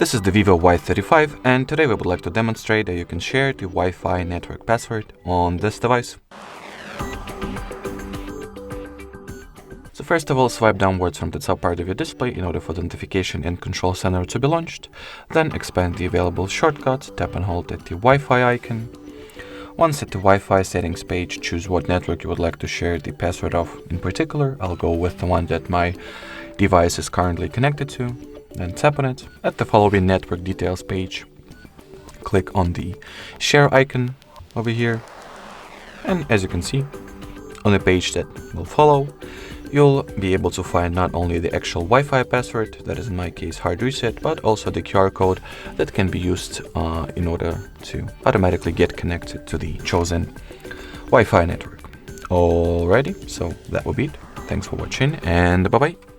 This is the VIVO Y35, and today we would like to demonstrate that you can share the Wi-Fi network password on this device. So first of all, swipe downwards from the top part of your display in order for the notification and control center to be launched. Then expand the available shortcuts, tap and hold at the Wi-Fi icon. Once at the Wi-Fi settings page, choose what network you would like to share the password of. In particular, I'll go with the one that my device is currently connected to. Then tap on it. At the following network details page, click on the share icon over here. And as you can see, on the page that will follow, you'll be able to find not only the actual Wi-Fi password, that is in my case HardReset, but also the QR code that can be used in order to automatically get connected to the chosen Wi-Fi network. Alrighty, so that will be it. Thanks for watching and bye-bye.